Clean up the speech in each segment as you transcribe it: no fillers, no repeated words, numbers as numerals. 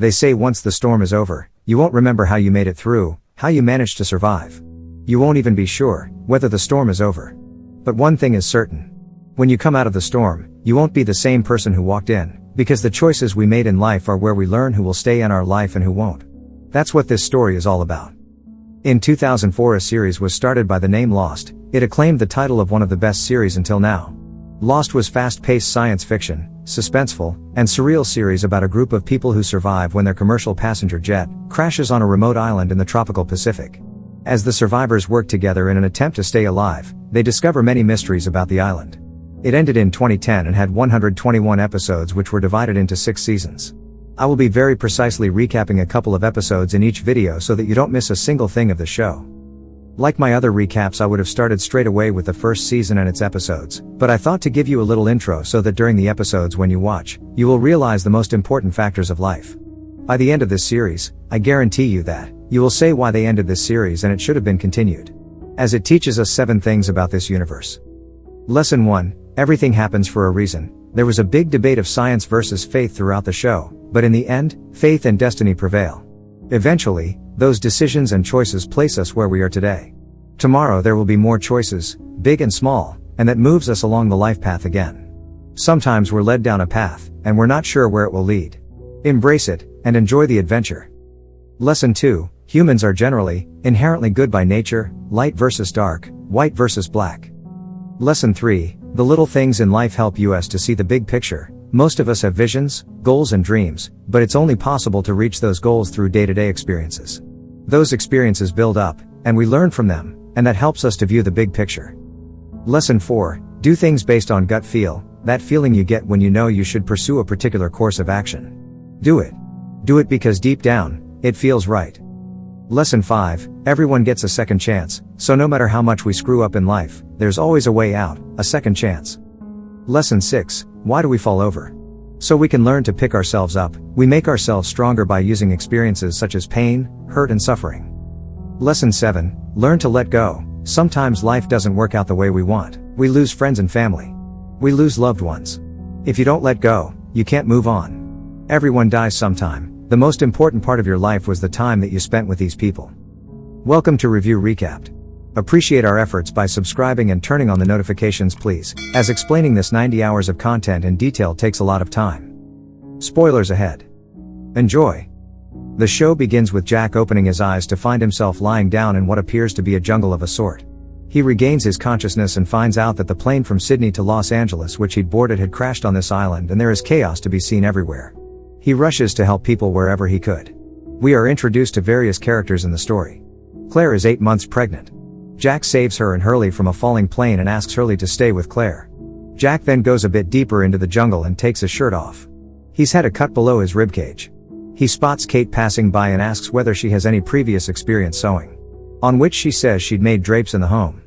They say once the storm is over, you won't remember how you made it through, how you managed to survive. You won't even be sure whether the storm is over. But one thing is certain. When you come out of the storm, you won't be the same person who walked in, because the choices we made in life are where we learn who will stay in our life and who won't. That's what this story is all about. In 2004, a series was started by the name Lost. It acclaimed the title of one of the best series until now. Lost was fast-paced science fiction, suspenseful, and surreal series about a group of people who survive when their commercial passenger jet crashes on a remote island in the tropical Pacific. As the survivors work together in an attempt to stay alive, they discover many mysteries about the island. It ended in 2010 and had 121 episodes which were divided into 6 seasons. I will be very precisely recapping a couple of episodes in each video so that you don't miss a single thing of the show. Like my other recaps, I would have started straight away with the first season and its episodes, but I thought to give you a little intro so that during the episodes when you watch, you will realize the most important factors of life. By the end of this series, I guarantee you that you will say why they ended this series and it should have been continued, as it teaches us 7 things about this universe. Lesson 1. Everything happens for a reason. There was a big debate of science versus faith throughout the show, but in the end, faith and destiny prevail. Eventually, those decisions and choices place us where we are today. Tomorrow there will be more choices, big and small, and that moves us along the life path again. Sometimes we're led down a path, and we're not sure where it will lead. Embrace it, and enjoy the adventure. Lesson 2. Humans are generally, inherently good by nature, light versus dark, white versus black. Lesson 3. The little things in life help us to see the big picture. Most of us have visions, goals and dreams, but it's only possible to reach those goals through day-to-day experiences. Those experiences build up, and we learn from them, and that helps us to view the big picture. Lesson 4. Do things based on gut feel, that feeling you get when you know you should pursue a particular course of action. Do it. Do it because deep down, it feels right. Lesson 5. Everyone gets a second chance, so no matter how much we screw up in life, there's always a way out, a second chance. Lesson 6. Why do we fall over? So we can learn to pick ourselves up. We make ourselves stronger by using experiences such as pain, hurt and suffering. Lesson 7. Learn to let go. Sometimes life doesn't work out the way we want. We lose friends and family. We lose loved ones. If you don't let go, you can't move on. Everyone dies sometime. The most important part of your life was the time that you spent with these people. Welcome to Review Recapped. Appreciate our efforts by subscribing and turning on the notifications please, as explaining this 90 hours of content in detail takes a lot of time. Spoilers ahead. Enjoy. The show begins with Jack opening his eyes to find himself lying down in what appears to be a jungle of a sort. He regains his consciousness and finds out that the plane from Sydney to Los Angeles which he'd boarded had crashed on this island and there is chaos to be seen everywhere. He rushes to help people wherever he could. We are introduced to various characters in the story. Claire is 8 months pregnant. Jack saves her and Hurley from a falling plane and asks Hurley to stay with Claire. Jack then goes a bit deeper into the jungle and takes his shirt off. He's had a cut below his ribcage. He spots Kate passing by and asks whether she has any previous experience sewing. On which she says she'd made drapes in the home.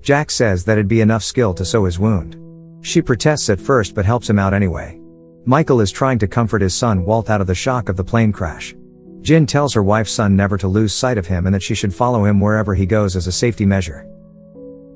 Jack says that it'd be enough skill to sew his wound. She protests at first but helps him out anyway. Michael is trying to comfort his son Walt out of the shock of the plane crash. Jin tells her wife's son never to lose sight of him and that she should follow him wherever he goes as a safety measure.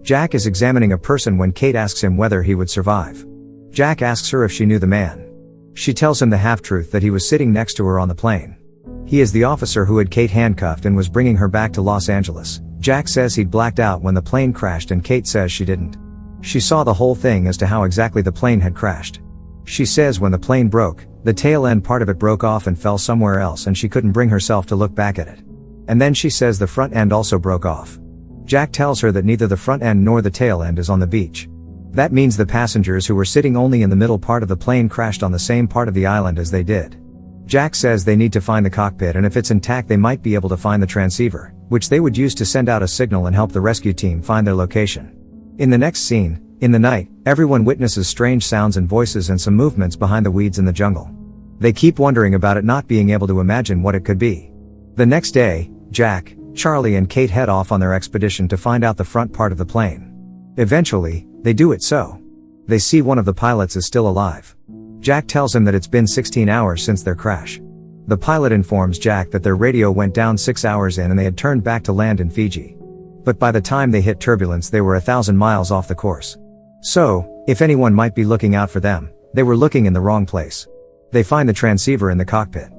Jack is examining a person when Kate asks him whether he would survive. Jack asks her if she knew the man. She tells him the half-truth that he was sitting next to her on the plane. He is the officer who had Kate handcuffed and was bringing her back to Los Angeles. Jack says he'd blacked out when the plane crashed and Kate says she didn't. She saw the whole thing as to how exactly the plane had crashed. She says when the plane broke, the tail end part of it broke off and fell somewhere else and she couldn't bring herself to look back at it. And then she says the front end also broke off. Jack tells her that neither the front end nor the tail end is on the beach. That means the passengers who were sitting only in the middle part of the plane crashed on the same part of the island as they did. Jack says they need to find the cockpit and if it's intact they might be able to find the transceiver, which they would use to send out a signal and help the rescue team find their location. In the next scene, in the night, everyone witnesses strange sounds and voices and some movements behind the weeds in the jungle. They keep wondering about it, not being able to imagine what it could be. The next day, Jack, Charlie and Kate head off on their expedition to find out the front part of the plane. Eventually, they do it so. They see one of the pilots is still alive. Jack tells him that it's been 16 hours since their crash. The pilot informs Jack that their radio went down 6 hours in and they had turned back to land in Fiji. But by the time they hit turbulence they were 1,000 miles off the course. So, if anyone might be looking out for them, they were looking in the wrong place. They find the transceiver in the cockpit.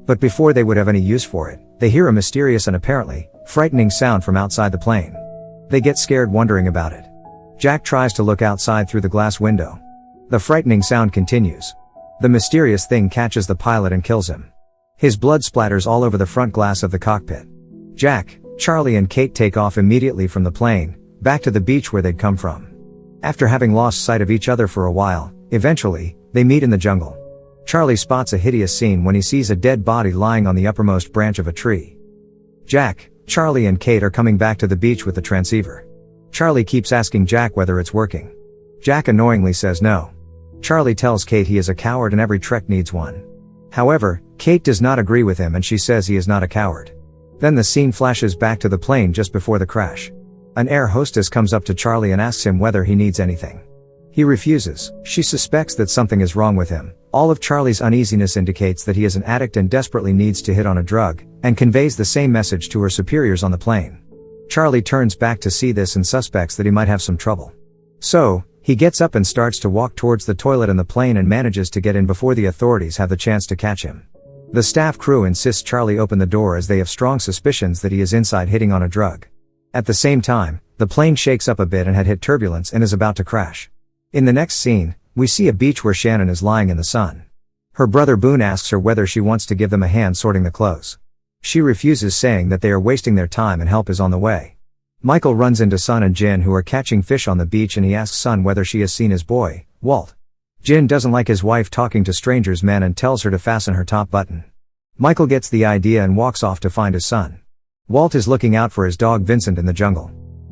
But before they would have any use for it, they hear a mysterious and apparently frightening sound from outside the plane. They get scared wondering about it. Jack tries to look outside through the glass window. The frightening sound continues. The mysterious thing catches the pilot and kills him. His blood splatters all over the front glass of the cockpit. Jack, Charlie and Kate take off immediately from the plane, back to the beach where they'd come from. After having lost sight of each other for a while, eventually, they meet in the jungle. Charlie spots a hideous scene when he sees a dead body lying on the uppermost branch of a tree. Jack, Charlie and Kate are coming back to the beach with the transceiver. Charlie keeps asking Jack whether it's working. Jack annoyingly says no. Charlie tells Kate he is a coward and every trek needs one. However, Kate does not agree with him and she says he is not a coward. Then the scene flashes back to the plane just before the crash. An air hostess comes up to Charlie and asks him whether he needs anything. He refuses. She suspects that something is wrong with him. All of Charlie's uneasiness indicates that he is an addict and desperately needs to hit on a drug, and conveys the same message to her superiors on the plane. Charlie turns back to see this and suspects that he might have some trouble. So, he gets up and starts to walk towards the toilet in the plane and manages to get in before the authorities have the chance to catch him. The staff crew insists Charlie open the door as they have strong suspicions that he is inside hitting on a drug. At the same time, the plane shakes up a bit and had hit turbulence and is about to crash. In the next scene, we see a beach where Shannon is lying in the sun. Her brother Boone asks her whether she wants to give them a hand sorting the clothes. She refuses, saying that they are wasting their time and help is on the way. Michael runs into Son and Jin, who are catching fish on the beach, and he asks Son whether she has seen his boy, Walt. Jin doesn't like his wife talking to strangers men and tells her to fasten her top button. Michael gets the idea and walks off to find his son. Walt is looking out for his dog Vincent in the jungle.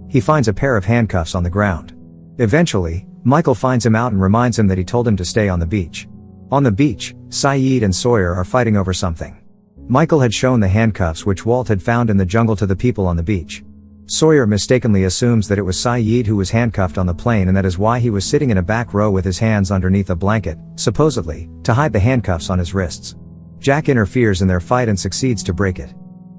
He finds a pair of handcuffs on the ground. Eventually, Michael finds him out and reminds him that he told him to stay on the beach. On the beach, Saeed and Sawyer are fighting over something. Michael had shown the handcuffs which Walt had found in the jungle to the people on the beach. Sawyer mistakenly assumes that it was Saeed who was handcuffed on the plane, and that is why he was sitting in a back row with his hands underneath a blanket, supposedly, to hide the handcuffs on his wrists. Jack interferes in their fight and succeeds to break it.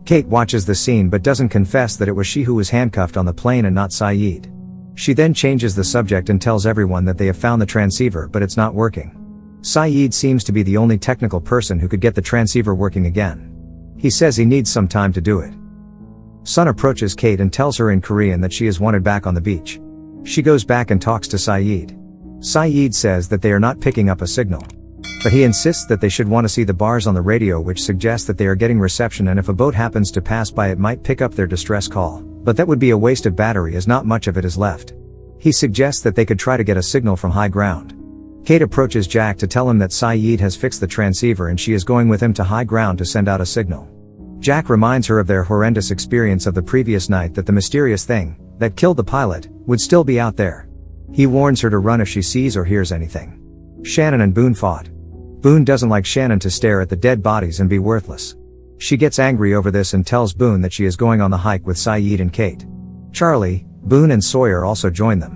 Kate watches the scene but doesn't confess that it was she who was handcuffed on the plane and not Saeed. She then changes the subject and tells everyone that they have found the transceiver but it's not working. Saeed seems to be the only technical person who could get the transceiver working again. He says he needs some time to do it. Son approaches Kate and tells her in Korean that she is wanted back on the beach. She goes back and talks to Saeed. Saeed says that they are not picking up a signal. But he insists that they should want to see the bars on the radio, which suggests that they are getting reception, and if a boat happens to pass by it might pick up their distress call, but that would be a waste of battery as not much of it is left. He suggests that they could try to get a signal from high ground. Kate approaches Jack to tell him that Saeed has fixed the transceiver and she is going with him to high ground to send out a signal. Jack reminds her of their horrendous experience of the previous night, that the mysterious thing that killed the pilot would still be out there. He warns her to run if she sees or hears anything. Shannon and Boone fought. Boone doesn't like Shannon to stare at the dead bodies and be worthless. She gets angry over this and tells Boone that she is going on the hike with Saeed and Kate. Charlie, Boone and Sawyer also join them.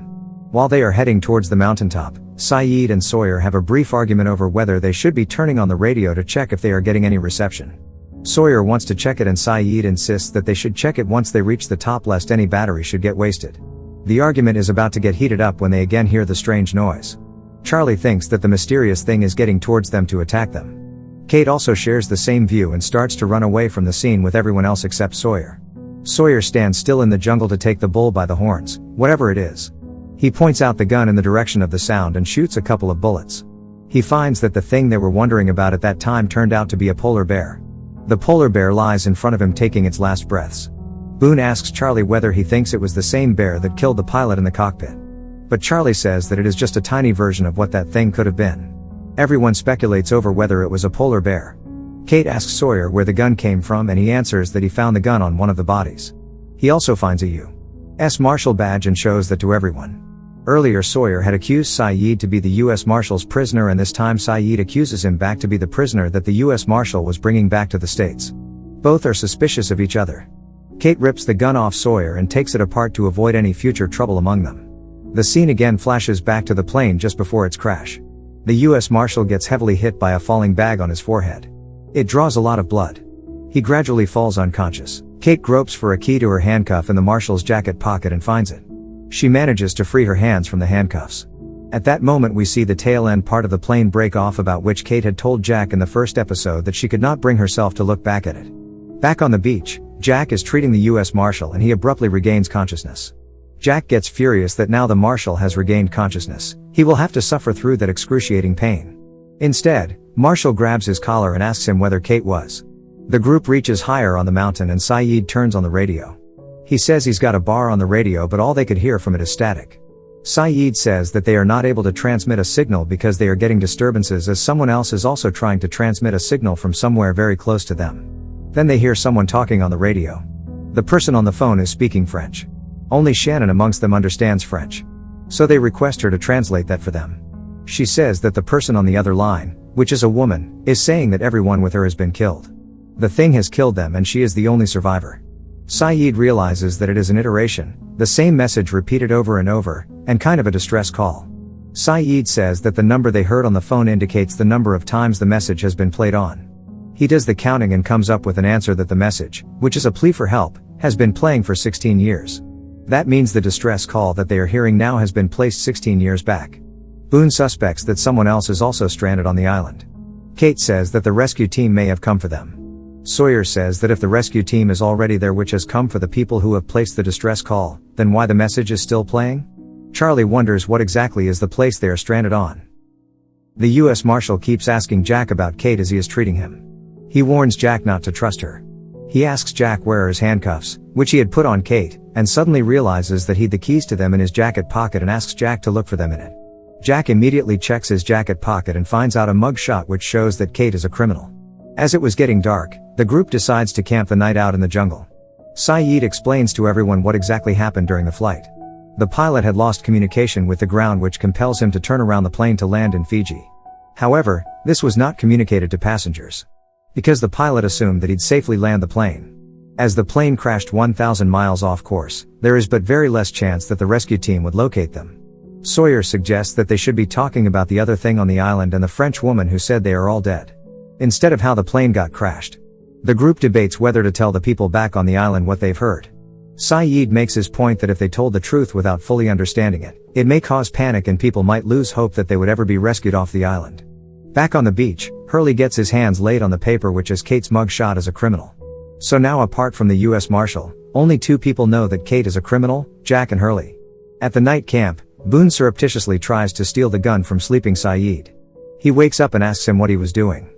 While they are heading towards the mountaintop, Saeed and Sawyer have a brief argument over whether they should be turning on the radio to check if they are getting any reception. Sawyer wants to check it and Saeed insists that they should check it once they reach the top lest any battery should get wasted. The argument is about to get heated up when they again hear the strange noise. Charlie thinks that the mysterious thing is getting towards them to attack them. Kate also shares the same view and starts to run away from the scene with everyone else except Sawyer. Sawyer stands still in the jungle to take the bull by the horns, whatever it is. He points out the gun in the direction of the sound and shoots a couple of bullets. He finds that the thing they were wondering about at that time turned out to be a polar bear. The polar bear lies in front of him taking its last breaths. Boone asks Charlie whether he thinks it was the same bear that killed the pilot in the cockpit. But Charlie says that it is just a tiny version of what that thing could have been. Everyone speculates over whether it was a polar bear. Kate asks Sawyer where the gun came from and he answers that he found the gun on one of the bodies. He also finds a U.S. Marshal badge and shows that to everyone. Earlier Sawyer had accused Saeed to be the U.S. Marshal's prisoner, and this time Saeed accuses him back to be the prisoner that the U.S. Marshal was bringing back to the States. Both are suspicious of each other. Kate rips the gun off Sawyer and takes it apart to avoid any future trouble among them. The scene again flashes back to the plane just before its crash. The U.S. Marshal gets heavily hit by a falling bag on his forehead. It draws a lot of blood. He gradually falls unconscious. Kate gropes for a key to her handcuff in the Marshal's jacket pocket and finds it. She manages to free her hands from the handcuffs. At that moment we see the tail end part of the plane break off, about which Kate had told Jack in the first episode that she could not bring herself to look back at it. Back on the beach, Jack is treating the US Marshal and he abruptly regains consciousness. Jack gets furious that now the Marshal has regained consciousness, he will have to suffer through that excruciating pain. Instead, Marshal grabs his collar and asks him whether Kate was. The group reaches higher on the mountain and Saeed turns on the radio. He says he's got a bar on the radio, but all they could hear from it is static. Saeed says that they are not able to transmit a signal because they are getting disturbances, as someone else is also trying to transmit a signal from somewhere very close to them. Then they hear someone talking on the radio. The person on the phone is speaking French. Only Shannon amongst them understands French. So they request her to translate that for them. She says that the person on the other line, which is a woman, is saying that everyone with her has been killed. The thing has killed them and she is the only survivor. Saeed realizes that it is an iteration, the same message repeated over and over, and kind of a distress call. Saeed says that the number they heard on the phone indicates the number of times the message has been played on. He does the counting and comes up with an answer that the message, which is a plea for help, has been playing for 16 years. That means the distress call that they are hearing now has been placed 16 years back. Boone suspects that someone else is also stranded on the island. Kate says that the rescue team may have come for them. Sawyer says that if the rescue team is already there, which has come for the people who have placed the distress call, then why the message is still playing? Charlie wonders what exactly is the place they are stranded on. The US Marshal keeps asking Jack about Kate as he is treating him. He warns Jack not to trust her. He asks Jack where are his handcuffs, which he had put on Kate, and suddenly realizes that he'd the keys to them in his jacket pocket and asks Jack to look for them in it. Jack immediately checks his jacket pocket and finds out a mug shot which shows that Kate is a criminal. As it was getting dark, the group decides to camp the night out in the jungle. Saeed explains to everyone what exactly happened during the flight. The pilot had lost communication with the ground, which compels him to turn around the plane to land in Fiji. However, this was not communicated to passengers, because the pilot assumed that he'd safely land the plane. As the plane crashed 1,000 miles off course, there is but very less chance that the rescue team would locate them. Sawyer suggests that they should be talking about the other thing on the island and the French woman who said they are all dead, instead of how the plane got crashed. The group debates whether to tell the people back on the island what they've heard. Saeed makes his point that if they told the truth without fully understanding it, it may cause panic and people might lose hope that they would ever be rescued off the island. Back on the beach, Hurley gets his hands laid on the paper which is Kate's mug shot as a criminal. So now, apart from the US Marshal, only two people know that Kate is a criminal, Jack and Hurley. At the night camp, Boone surreptitiously tries to steal the gun from sleeping Saeed. He wakes up and asks him what he was doing.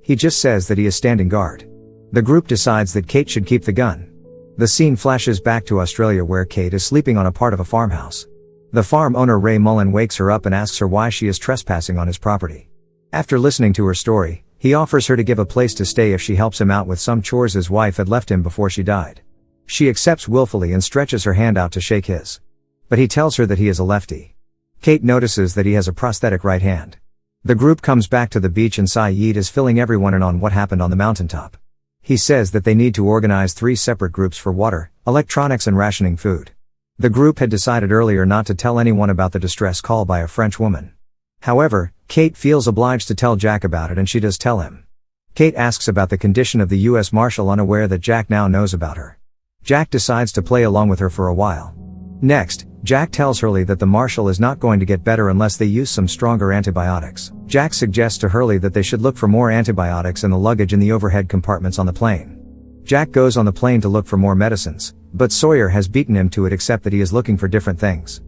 He just says that he is standing guard. The group decides that Kate should keep the gun. The scene flashes back to Australia, where Kate is sleeping on a part of a farmhouse. The farm owner Ray Mullen wakes her up and asks her why she is trespassing on his property. After listening to her story, he offers her to give a place to stay if she helps him out with some chores his wife had left him before she died. She accepts willfully and stretches her hand out to shake his. But he tells her that he is a lefty. Kate notices that he has a prosthetic right hand. The group comes back to the beach and Saeed is filling everyone in on what happened on the mountaintop. He says that they need to organize 3 separate groups for water, electronics and rationing food. The group had decided earlier not to tell anyone about the distress call by a French woman. However, Kate feels obliged to tell Jack about it, and she does tell him. Kate asks about the condition of the US Marshal, unaware that Jack now knows about her. Jack decides to play along with her for a while. Next, Jack tells Hurley that the Marshal is not going to get better unless they use some stronger antibiotics. Jack suggests to Hurley that they should look for more antibiotics in the luggage in the overhead compartments on the plane. Jack goes on the plane to look for more medicines, but Sawyer has beaten him to it, except that he is looking for different things.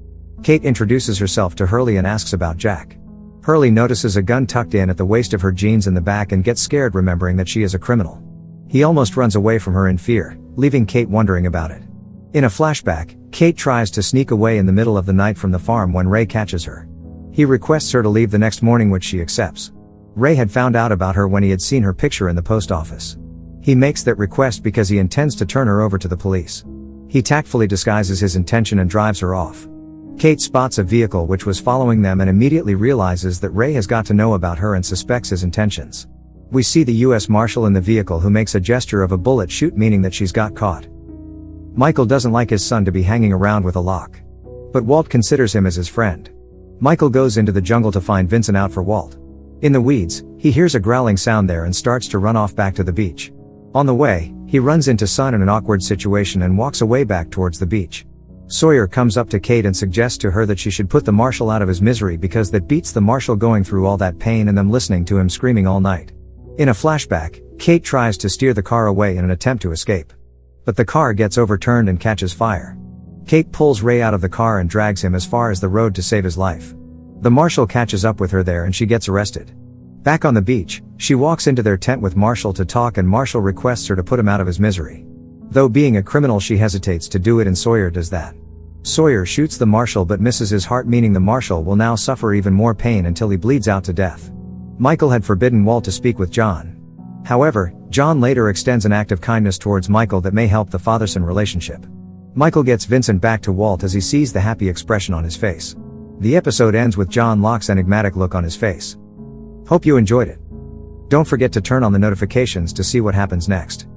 Kate introduces herself to Hurley and asks about Jack. Hurley notices a gun tucked in at the waist of her jeans in the back and gets scared, remembering that she is a criminal. He almost runs away from her in fear, leaving Kate wondering about it. In a flashback, Kate tries to sneak away in the middle of the night from the farm when Ray catches her. He requests her to leave the next morning, which she accepts. Ray had found out about her when he had seen her picture in the post office. He makes that request because he intends to turn her over to the police. He tactfully disguises his intention and drives her off. Kate spots a vehicle which was following them and immediately realizes that Ray has got to know about her and suspects his intentions. We see the US Marshal in the vehicle, who makes a gesture of a bullet shoot, meaning that she's got caught. Michael doesn't like his son to be hanging around with a lock. But Walt considers him as his friend. Michael goes into the jungle to find Vincent out for Walt. In the weeds, he hears a growling sound there and starts to run off back to the beach. On the way, he runs into Son in an awkward situation and walks away back towards the beach. Sawyer comes up to Kate and suggests to her that she should put the marshal out of his misery because that beats the marshal going through all that pain and them listening to him screaming all night. In a flashback, Kate tries to steer the car away in an attempt to escape. But the car gets overturned and catches fire. Kate pulls Ray out of the car and drags him as far as the road to save his life. The marshal catches up with her there and she gets arrested. Back on the beach, she walks into their tent with Marshall to talk and Marshall requests her to put him out of his misery. Though being a criminal she hesitates to do it and Sawyer does that. Sawyer shoots the marshal but misses his heart, meaning the marshal will now suffer even more pain until he bleeds out to death. Michael had forbidden Walt to speak with John. However, John later extends an act of kindness towards Michael that may help the father-son relationship. Michael gets Vincent back to Walt as he sees the happy expression on his face. The episode ends with John Locke's enigmatic look on his face. Hope you enjoyed it. Don't forget to turn on the notifications to see what happens next.